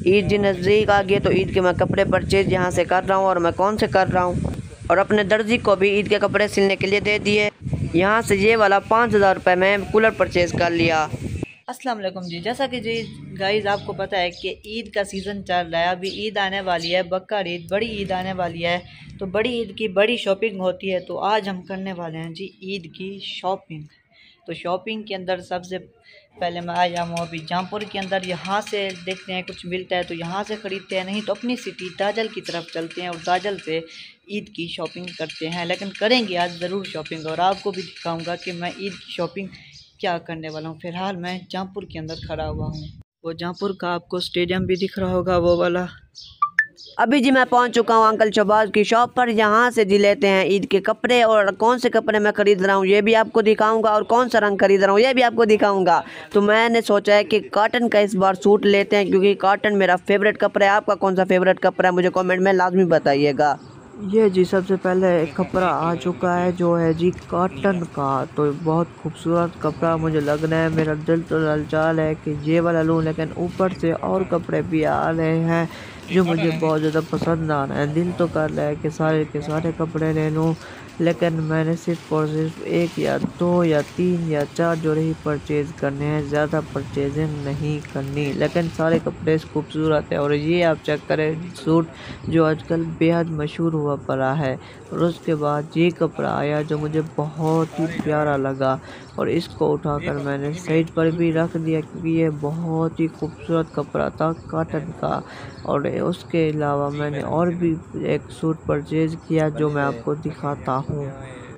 ईद जी नज़दीक आ गई तो ईद के मैं कपड़े परचेज यहाँ से कर रहा हूँ और मैं कौन से कर रहा हूँ, और अपने दर्जी को भी ईद के कपड़े सिलने के लिए दे दिए। यहाँ से ये वाला 5,000 रुपये में कूलर परचेज कर लिया। अस्सलाम वालेकुम जी। जैसा कि जी गाइस आपको पता है कि ईद का सीज़न चल रहा है, अभी ईद आने वाली है, बकर ईद, बड़ी ईद आने वाली है। तो बड़ी ईद की बड़ी शॉपिंग होती है। तो आज हम करने वाले हैं जी ईद की शॉपिंग। तो शॉपिंग के अंदर सबसे पहले मैं आया हूँ अभी जहाँपुर के अंदर। यहाँ से देखते हैं कुछ मिलता है तो यहाँ से ख़रीदते हैं, नहीं तो अपनी सिटी दाजल की तरफ चलते हैं और दाजल से ईद की शॉपिंग करते हैं। लेकिन करेंगे आज ज़रूर शॉपिंग, और आपको भी दिखाऊंगा कि मैं ईद की शॉपिंग क्या करने वाला हूँ। फ़िलहाल मैं जहाँपुर के अंदर खड़ा हुआ हूँ। वो जहाँपुर का आपको स्टेडियम भी दिख रहा होगा, वो वाला। अभी जी मैं पहुंच चुका हूं अंकल शहबाज की शॉप पर। यहाँ से जी लेते हैं ईद के कपड़े, और कौन से कपड़े मैं ख़रीद रहा हूँ ये भी आपको दिखाऊंगा, और कौन सा रंग खरीद रहा हूँ ये भी आपको दिखाऊंगा। तो मैंने सोचा है कि कॉटन का इस बार सूट लेते हैं, क्योंकि कॉटन मेरा फेवरेट कपड़ा है। आपका कौन सा फेवरेट कपड़ा है मुझे कमेंट में लाजमी बताइएगा। ये जी सबसे पहले एक कपड़ा आ चुका है जो है जी कॉटन का। तो बहुत खूबसूरत कपड़ा मुझे लग रहा है, मेरा दिल तो ललचाल है कि ये वाला लूँ, लेकिन ऊपर से और कपड़े भी आ रहे हैं जो मुझे बहुत ज़्यादा पसंद आ रहे हैं। दिल तो कर रहा है कि सारे के सारे कपड़े ले लूँ, लेकिन मैंने सिर्फ और सिर्फ 1 या 2 या 3 या 4 जोड़े ही परचेज़ करने हैं, ज़्यादा परचेजिंग नहीं करनी। लेकिन सारे कपड़े खूबसूरत है। और ये आप चेक करें सूट जो आजकल बेहद मशहूर हुआ पड़ा है। और उसके बाद ये कपड़ा आया जो मुझे बहुत ही प्यारा लगा, और इसको उठाकर मैंने साइड पर भी रख दिया क्योंकि ये बहुत ही खूबसूरत कपड़ा था कॉटन का। और उसके अलावा मैंने और भी एक सूट परचेज़ किया जो मैं आपको दिखाता हूँ।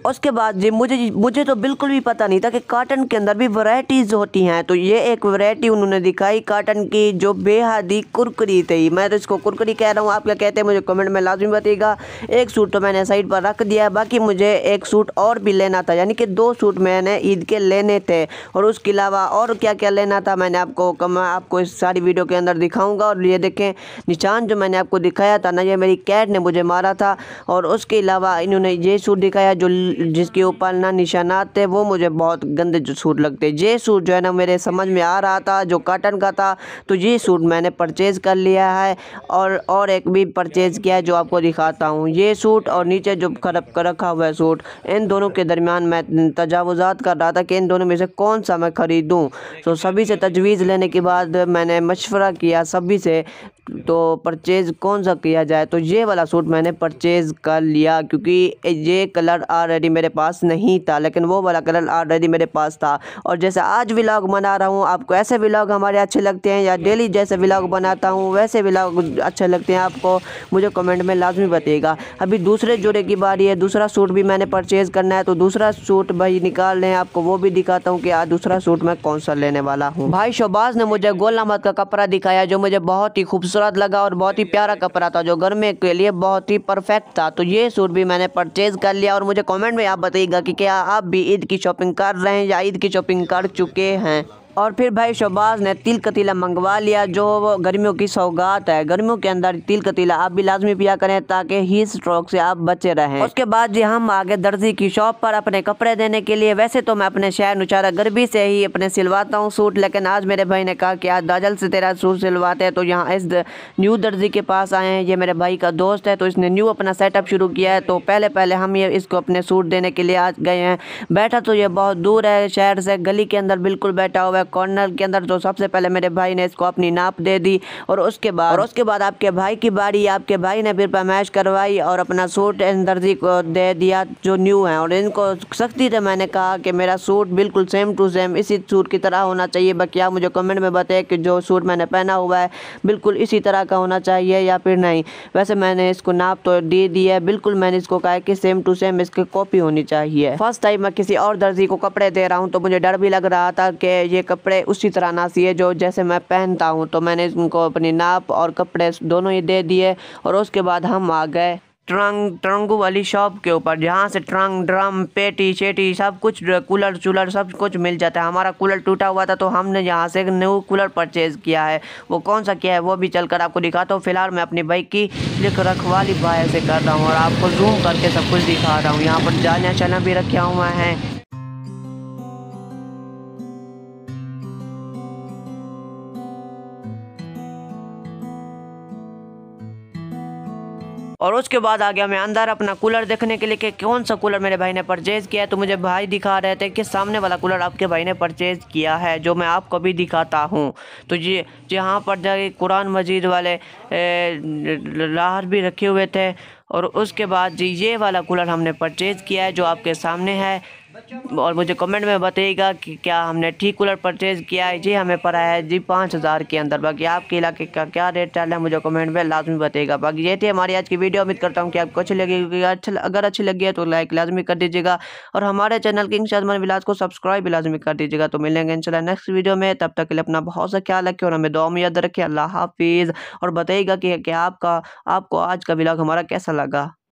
उसके बाद जी मुझे तो बिल्कुल भी पता नहीं था कि कॉटन के अंदर भी वैरायटीज़ होती हैं। तो ये एक वैरायटी उन्होंने दिखाई कॉटन की जो बेहद ही कुरकुरी थी। मैं तो इसको कुरकुरी कह रहा हूँ, आप क्या कहते हैं मुझे कमेंट में लाजमी बताइएगा। एक सूट तो मैंने साइड पर रख दिया है, बाकी मुझे एक सूट और भी लेना था, यानी कि 2 सूट मैंने ईद के लेने थे। और उसके अलावा और क्या क्या लेना था मैं आपको इस सारी वीडियो के अंदर दिखाऊँगा। और ये देखें निशान जो मैंने आपको दिखाया था ना, ये मेरी कैट ने मुझे मारा था। और उसके अलावा इन्होंने ये सूट दिखाया जो जिसके ऊपर ना निशानात थे, वो मुझे बहुत गंदे जो सूट लगते। ये सूट जो है ना मेरे समझ में आ रहा था जो कॉटन का था, तो ये सूट मैंने परचेज़ कर लिया है। और एक भी परचेज़ किया है जो आपको दिखाता हूँ। ये सूट और नीचे जो खरब कर रखा हुआ है सूट, इन दोनों के दरमियान मैं तजावुज़ात कर रहा था कि इन दोनों में से कौन सा मैं ख़रीदूँ। तो सभी से तजवीज़ लेने के बाद मैंने मशवरा किया सभी से, तो परचेज़ कौन सा किया जाए। तो ये वाला सूट मैंने परचेज़ कर लिया क्योंकि ये कलर ऑलरेडी मेरे पास नहीं था, लेकिन वो वाला कलर ऑलरेडी मेरे पास था। और जैसे आज व्लॉग बना रहा हूँ, आपको ऐसे व्लॉग हमारे अच्छे लगते हैं या डेली जैसे व्लॉग बनाता हूँ वैसे व्लॉग अच्छे लगते हैं आपको, मुझे कमेंट में लाजमी बताइएगा। अभी दूसरे जोड़े की बारी है, दूसरा सूट भी मैंने परचेज़ करना है। तो दूसरा सूट भाई निकाल लें, आपको वो भी दिखाता हूँ कि आज दूसरा सूट मैं कौन सा लेने वाला हूँ। भाई शहबाज ने मुझे गोल अहमद का कपड़ा दिखाया जो मुझे बहुत ही खूबसूरत लगा और बहुत ही प्यारा कपड़ा था जो गर्मी के लिए बहुत ही परफेक्ट था। तो ये सूट भी मैंने परचेज़ कर लिया। और मुझे कमेंट में आप बताइएगा कि क्या आप भी ईद की शॉपिंग कर रहे हैं या ईद की शॉपिंग कर चुके हैं। और फिर भाई शहबाज ने तिल कतीला मंगवा लिया जो गर्मियों की सौगात है। गर्मियों के अंदर तिल कतीला आप भी लाजमी पिया करें ताकि हीट स्ट्रोक से आप बचे रहें। उसके बाद जी हम आगे दर्जी की शॉप पर अपने कपड़े देने के लिए। वैसे तो मैं अपने शहर नुचारा गरबी से ही अपने सिलवाता हूँ सूट, लेकिन आज मेरे भाई ने कहा कि आज दाजल से तेरा सूट सिलवाते हैं। तो यहाँ इस न्यू दर्जी के पास आए हैं। ये मेरे भाई का दोस्त है, तो इसने न्यू अपना सेटअप शुरू किया है। तो पहले हम ये इसको अपने सूट देने के लिए आज गए हैं। बैठा तो ये बहुत दूर है शहर से, गली के अंदर बिल्कुल बैठा हुआ है कॉर्नर के अंदर। तो सबसे पहले मेरे भाई ने इसको अपनी नाप दे दी, और उसके बाद आपके भाई की बारी। आपके भाई ने फिर पैमाइश करवाई और अपना सूट इन दर्जी को दे दिया जो न्यू है। और इनको सख्ती से मैंने कहा कि मेरा सूट बिल्कुल सेम टू सेम इसी सूट की तरह होना चाहिए। बाकी आप मुझे कमेंट में बताएं कि जो सूट मैंने पहना हुआ है बिल्कुल इसी तरह का होना चाहिए या फिर नहीं। वैसे मैंने इसको नाप तो दे दी है, बिल्कुल मैंने इसको कहा है कि सेम टू सेम इसकी कॉपी होनी चाहिए। फर्स्ट टाइम मैं किसी और दर्जी को कपड़े दे रहा हूँ तो मुझे डर भी लग रहा था कि ये कपड़े उसी तरह ना सिए जो जैसे मैं पहनता हूँ। तो मैंने इनको अपनी नाप और कपड़े दोनों ही दे दिए। और उसके बाद हम आ गए ट्रंगू वाली शॉप के ऊपर, जहाँ से ट्रंक ड्रम पेटी शेटी सब कुछ कूलर चूलर सब कुछ मिल जाता है। हमारा कूलर टूटा हुआ था तो हमने यहाँ से एक न्यू कूलर परचेज़ किया है। वो कौन सा किया है वो भी चलकर आपको दिखाता हूँ। फिलहाल मैं अपनी बाइक की रखवाली बाहर से कर रहा हूँ और आपको जूम करके सब कुछ दिखा रहा हूँ। यहाँ पर जालियाँ चना भी रखा हुआ है। और उसके बाद आ गया मैं अंदर अपना कूलर देखने के लिए कि कौन सा कूलर मेरे भाई ने परचेज़ किया है। तो मुझे भाई दिखा रहे थे कि सामने वाला कूलर आपके भाई ने परचेज़ किया है, जो मैं आपको भी दिखाता हूँ। तो ये यहाँ पर जाके कुरान मजीद वाले लाहर भी रखे हुए थे। और उसके बाद जी ये वाला कूलर हमने परचेज़ किया है जो आपके सामने है। और मुझे कमेंट में बताइएगा कि क्या हमने ठीक कूलर परचेज़ किया है। जी हमें पड़ा है जी 5000 के अंदर। बाकी आपके इलाके का क्या रेट चल रहा है मुझे कमेंट में लाजमी बताइएगा। बाकी ये थी हमारी आज की वीडियो। उम्मीद करता हूँ कि आपको अच्छी लगेगी। अगर अच्छी लगी है तो लाइक लाजमी कर दीजिएगा और हमारे चैनल किंग शाजमान विलास को सब्सक्राइब भी लाजमी कर दीजिएगा। तो मिलेंगे इंशाल्लाह नेक्स्ट वीडियो में। तब तक के लिए अपना बहुत सा ख्याल रखें और हमें दुआ में याद रखें। अल्लाह हाफिज़। और बताइएगा कि आपको आज का व्लॉग हमारा कैसा लगा।